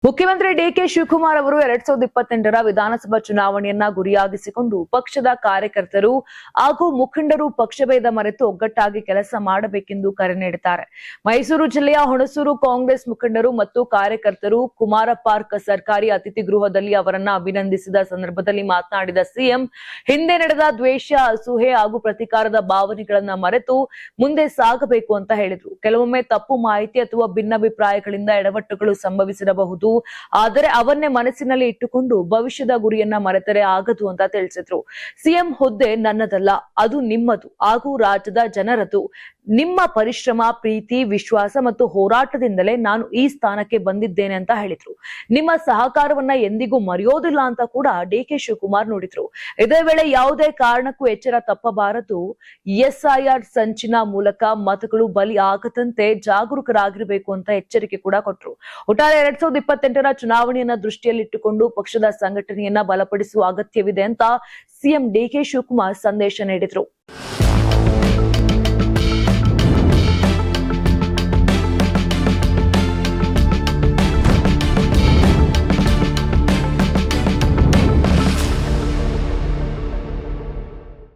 ಮುಖ್ಯಮಂತ್ರಿ ಡಿಕೆ ಶಿವಕುಮಾರ್ ಅವರು 2028ರ ವಿಧಾನಸಭಾ ಚುನಾವಣೆಯನ್ನ ಗುರಿಯಾಗಿಸಿಕೊಂಡು ಪಕ್ಷದ ಕಾರ್ಯಕರ್ತರು ಹಾಗೂ ಮುಖಂಡರು ಪಕ್ಷಭೇದ ಮರೆತು ಒಗ್ಗಟ್ಟಾಗಿ ಕೆಲಸ ಮಾಡಬೇಕೆಂದು ಕರೆ ನೀಡಿದ್ದಾರೆ. ಮೈಸೂರು ಜಿಲ್ಲೆಯ ಹುಣಸೂರು ಕಾಂಗ್ರೆಸ್ ಮುಖಂಡರು ಮತ್ತು ಕಾರ್ಯಕರ್ತರು ಕುಮಾರ ಪಾರ್ಕ್ ಸರ್ಕಾರಿ ಅತಿಥಿ ಗೃಹದಲ್ಲಿ ಅವರನ್ನ ಅಭಿನಂದಿಸಿದ ಸಂದರ್ಭದಲ್ಲಿ ಮಾತನಾಡಿದ ಸಿಎಂ, ಹಿಂದೆ ನಡೆದ ದ್ವೇಷ, ಅಸೂಹೆ ಹಾಗೂ ಪ್ರತೀಕಾರದ ಭಾವನೆಗಳನ್ನ ಮರೆತು ಮುಂದೆ ಸಾಗಬೇಕು ಅಂತ ಹೇಳಿದ್ರು. ಕೆಲವೊಮ್ಮೆ ತಪ್ಪು ಮಾಹಿತಿ ಅಥವಾ ಭಿನ್ನಾಭಿಪ್ರಾಯಗಳಿಂದ ಎಡವಟ್ಟುಗಳು ಸಂಭವಿಸಿರಬಹುದು, ಆದರೆ ಅವನ್ನೇ ಮನಸ್ಸಿನಲ್ಲಿ ಇಟ್ಟುಕೊಂಡು ಭವಿಷ್ಯದ ಗುರಿಯನ್ನ ಮರೆತರೆ ಆಗದು ಅಂತ ತಿಳಿಸಿದ್ರು. ಸಿಎಂ ಹುದ್ದೆ ನನ್ನದಲ್ಲ, ಅದು ನಿಮ್ಮದು ಹಾಗೂ ರಾಜ್ಯದ ಜನರದು. ನಿಮ್ಮ ಪರಿಶ್ರಮ, ಪ್ರೀತಿ, ವಿಶ್ವಾಸ ಮತ್ತು ಹೋರಾಟದಿಂದಲೇ ನಾನು ಈ ಸ್ಥಾನಕ್ಕೆ ಬಂದಿದ್ದೇನೆ ಅಂತ ಹೇಳಿದ್ರು. ನಿಮ್ಮ ಸಹಕಾರವನ್ನ ಎಂದಿಗೂ ಮರೆಯೋದಿಲ್ಲ ಅಂತ ಕೂಡ ಡಿಕೆ ಶಿವಕುಮಾರ್ ನುಡಿದ್ರು. ಇದೇ ವೇಳೆ ಯಾವುದೇ ಕಾರಣಕ್ಕೂ ಎಚ್ಚರ ತಪ್ಪಬಾರದು, ಎಸ್ಐಆರ್ ಸಂಚಿನ ಮೂಲಕ ಮತಗಳು ಬಲಿ ಆಗದಂತೆ ಜಾಗರೂಕರಾಗಿರಬೇಕು ಅಂತ ಎಚ್ಚರಿಕೆ ಕೂಡ ಕೊಟ್ಟರು. ಒಟ್ಟಾರೆ 2028ರ ಚುನಾವಣೆಯನ್ನ ದೃಷ್ಟಿಯಲ್ಲಿಟ್ಟುಕೊಂಡು ಪಕ್ಷದ ಸಂಘಟನೆಯನ್ನ ಬಲಪಡಿಸುವ ಅಗತ್ಯವಿದೆ ಅಂತ ಸಿಎಂ ಡಿಕೆ ಶಿವಕುಮಾರ್ ಸಂದೇಶ ನೀಡಿದ್ರು.